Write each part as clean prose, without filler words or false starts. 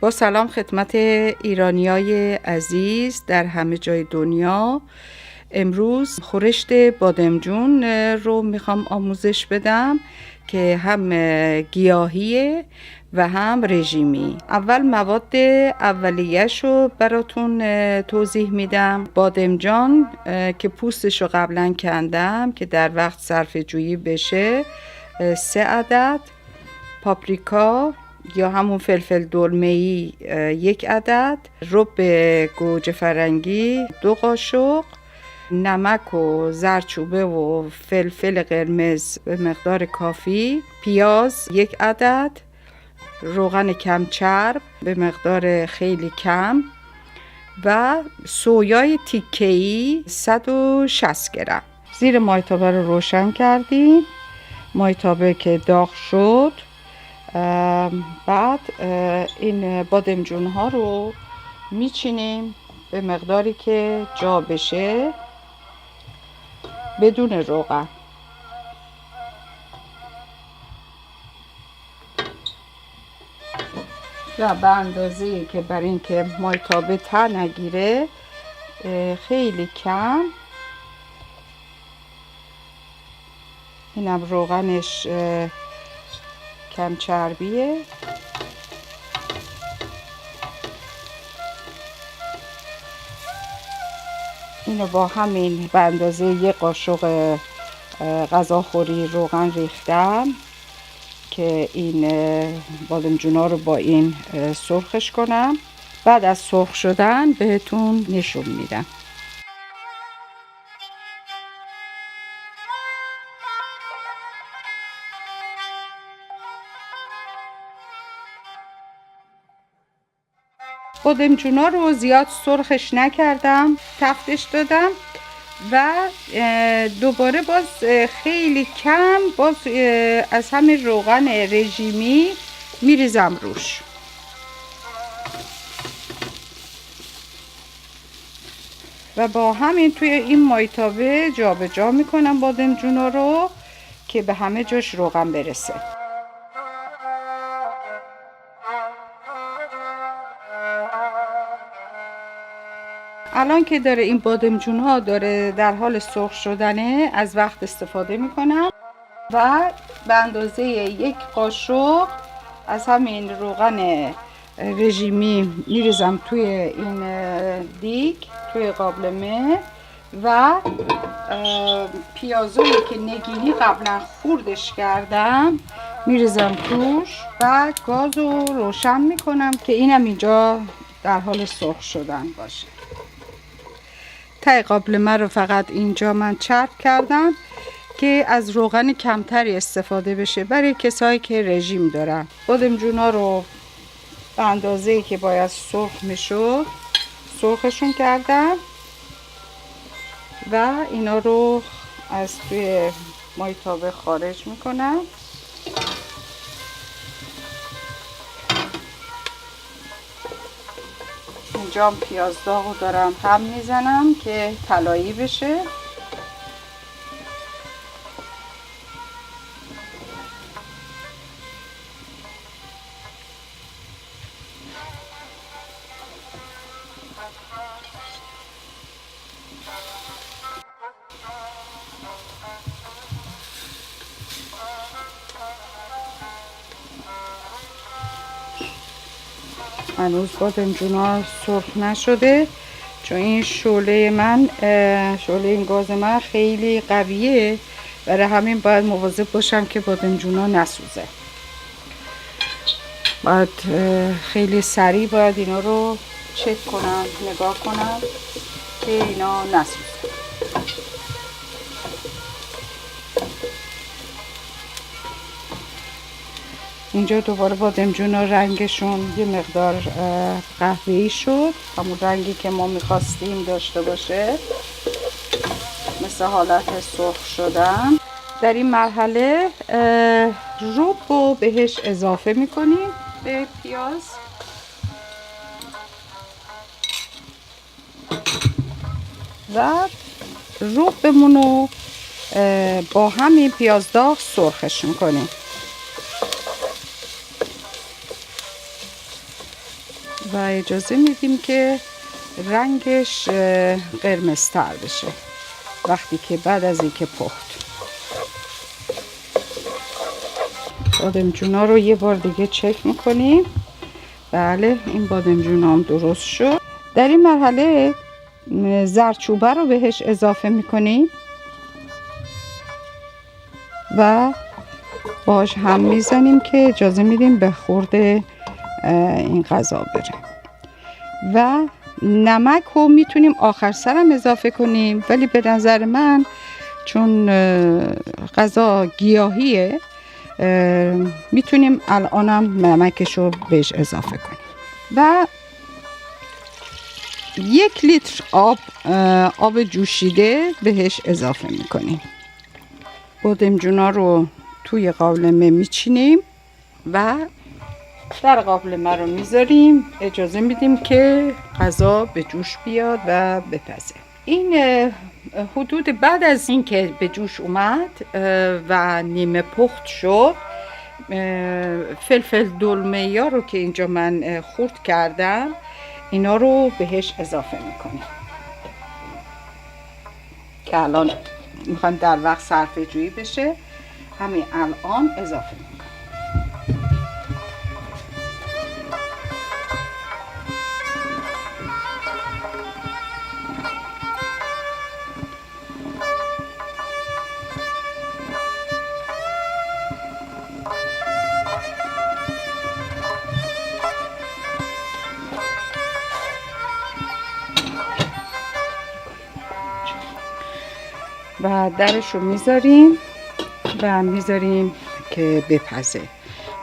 با سلام خدمت ایرانیای عزیز در همه جای دنیا. امروز خورشت بادمجون رو میخوام آموزش بدم که هم گیاهیه و هم رژیمی. اول مواد اولیه‌ش رو براتون توضیح میدم. بادمجان که پوستش رو قبلا کندم که در وقت صرفه جویی بشه 3 عدد، پاپریکا یا همون فلفل دلمه‌ای 1 عدد، رب گوجه فرنگی 2 قاشق، نمک و زردچوبه و فلفل قرمز به مقدار کافی، پیاز 1 عدد، روغن کم چرب به مقدار خیلی کم و سویای تیکه‌ای 160 گرم. زیر مایتابه رو روشن کردیم. مایتابه که داغ شد، بعد این بادمجون ها رو میچینیم به مقداری که جا بشه بدون روغن. و به اندازه‌ای که برای اینکه مایتابه تر نگیره خیلی کم. اینم روغنش کم چربیه. اینو با همین به اندازه 1 قاشق غذاخوری روغن ریختم که این بادمجونا رو با این سرخش کنم. بعد از سرخ شدن بهتون نشون میدم. بادمجونا رو زیاد سرخش نکردم، تفتش دادم و دوباره باز خیلی کم باز از همین روغن رژیمی میریزم روش. و با همین توی این مایتابه جابجا میکنم بادمجونا رو که به همه جاش روغن برسه. الان که داره این بادمجون ها داره در حال سرخ شدنه، از وقت استفاده میکنم و به اندازه 1 قاشق از همین روغن رژیمی میریزم توی این دیگ، توی قابلمه و پیازایی که نگینی قبلا خوردش کردم میریزم توش و گاز رو روشن میکنم که اینم اینجا در حال سرخ شدن باشه. ته قابلمه رو فقط اینجا من چرب کردم که از روغن کمتری استفاده بشه برای کسایی که رژیم دارن. بادمجونا رو به اندازه‌ای که باید سرخ میشد سرخشون کردم و اینا رو از توی مایتابه خارج میکنم. اینجا پیاز داغو دارم هم میزنم که طلایی بشه. هنوز بادمجونا سرخ نشده چون این شعله این گاز من خیلی قویه، برای همین باید مواظب باشم که بادمجونا نسوزه. باید خیلی سریع باید اینا رو چک کنم، نگاه کنم که اینا نسوزه. اینجا دوباره بادمجونا رنگشون یه مقدار قهوه‌ای شد، همون رنگی که ما میخواستیم داشته باشه، مثل حالت سرخ شدن. در این مرحله رب رو بهش اضافه میکنیم به پیاز و ربمون رو با همین پیاز داغ سرخش میکنیم. و اجازه میدیم که رنگش قرمزتر بشه وقتی که بعد از اینکه پخت. بادمجونا رو یه بار دیگه چک میکنیم. بله این بادمجونا هم درست شد. در این مرحله زردچوبه رو بهش اضافه میکنیم و باش هم میزنیم که اجازه میدیم به خورد این غذا بره. و نمک رو میتونیم آخر سرم اضافه کنیم، ولی به نظر من چون غذا گیاهیه میتونیم الانم نمکش رو بهش اضافه کنیم. و 1 لیتر آب جوشیده بهش اضافه میکنیم. بادمجونا رو توی قابلمه میچینیم و در قابلمه رو میذاریم. اجازه میدیم که غذا به جوش بیاد و بپزه. این حدود بعد از اینکه به جوش اومد و نیمه پخت شد، فلفل دلمه ها رو که اینجا من خرد کردم اینا رو بهش اضافه میکنیم که الان میخوایم در وقت صرفه جویی بشه، همین الان اضافه میکنیم. و درش رو میذاریم و میذاریم که بپزه.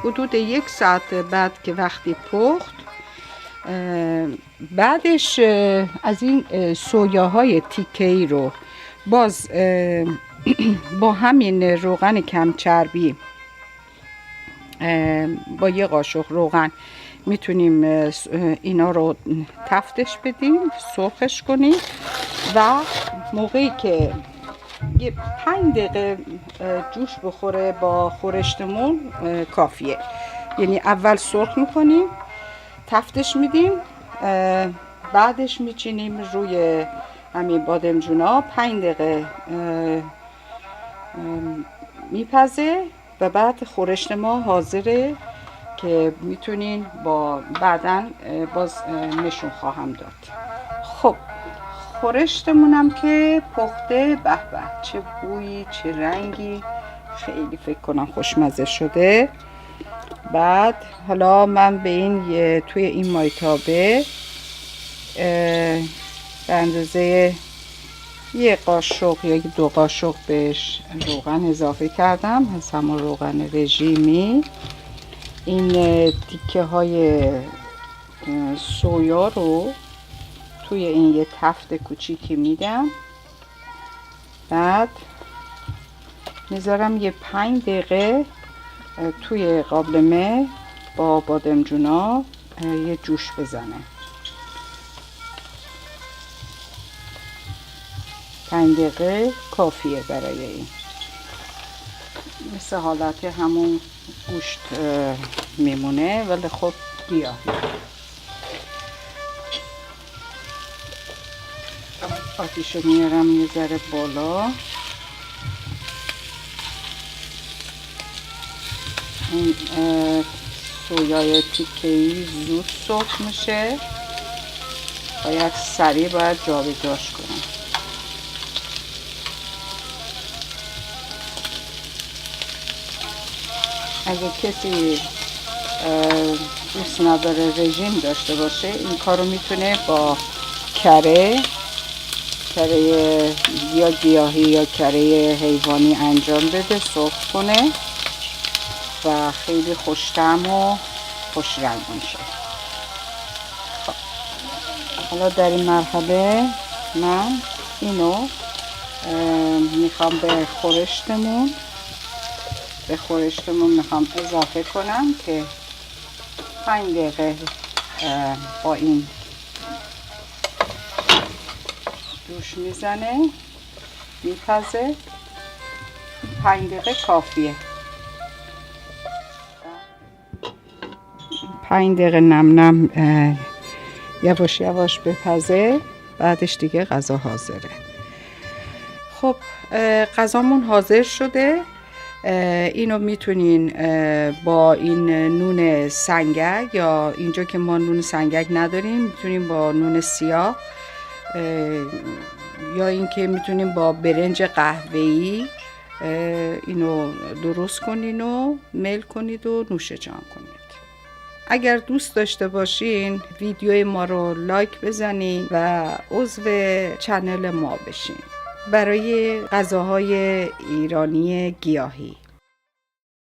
حدود 1 ساعت بعد که وقتی پخت، بعدش از این سویاهای تیکه‌ای رو باز با همین روغن کم چربی، با 1 قاشق روغن میتونیم اینا رو تفتش بدیم، سرخش کنیم و موقعی که یه 5 دقیقه جوش بخوره با خورشتمون کافیه. یعنی اول سرخ میکنیم، تفتش میدیم، بعدش میچینیم روی همین بادمجونا، 5 دقیقه میپزه و بعد خورشت ما حاضره که میتونین با بعداً باز نشون خواهم داد. خب خورشتمونم که پخته، به به چه بویی چه رنگی، خیلی فکر کنم خوشمزه شده. بعد حالا من به این توی این مایتابه به اندازه 1 قاشق یا 2 قاشق بهش روغن اضافه کردم، از همون روغن رژیمی. این تیکه های سویا رو توی این یه تفت کوچیکی میدم، بعد میذارم یه 5 دقیقه توی قابلمه با بادمجونا یه جوش بزنه. 5 دقیقه کافیه برای این، مثل حالت همون گوشت میمونه ولی خب گیاهی. آتیشو میارم یه ذره بالا. این سویای تیکه‌ای زود سرخ میشه، باید سریع باید جابجاش کنم. اگه کسی دوست نداره رژیم داشته باشه، این کارو میتونه با کره یا گیاهی یا کره حیوانی انجام بده، سرخ کنه و خیلی خوش‌طعم و خوش رنگ میشه. حالا در این مرحله من اینو میخوام به خورشتمون میخوام اضافه کنم که 5 دقیقه با این جوش میزنه، میپزه. 5 دقیقه کافیه. 5 دقیقه نم نم یواش یواش بپزه، بعدش دیگه غذا حاضره. خب غذامون حاضر شده. اینو میتونین با این نون سنگک، یا اینجا که ما نون سنگک نداریم میتونیم با نون سیاه، یا اینکه میتونیم با برنج قهوه‌ای اینو درست کنین و میل کنید و نوش جان کنید. اگر دوست داشته باشین ویدیوی ما رو لایک بزنید و عضو چنل ما بشین برای غذاهای ایرانی گیاهی.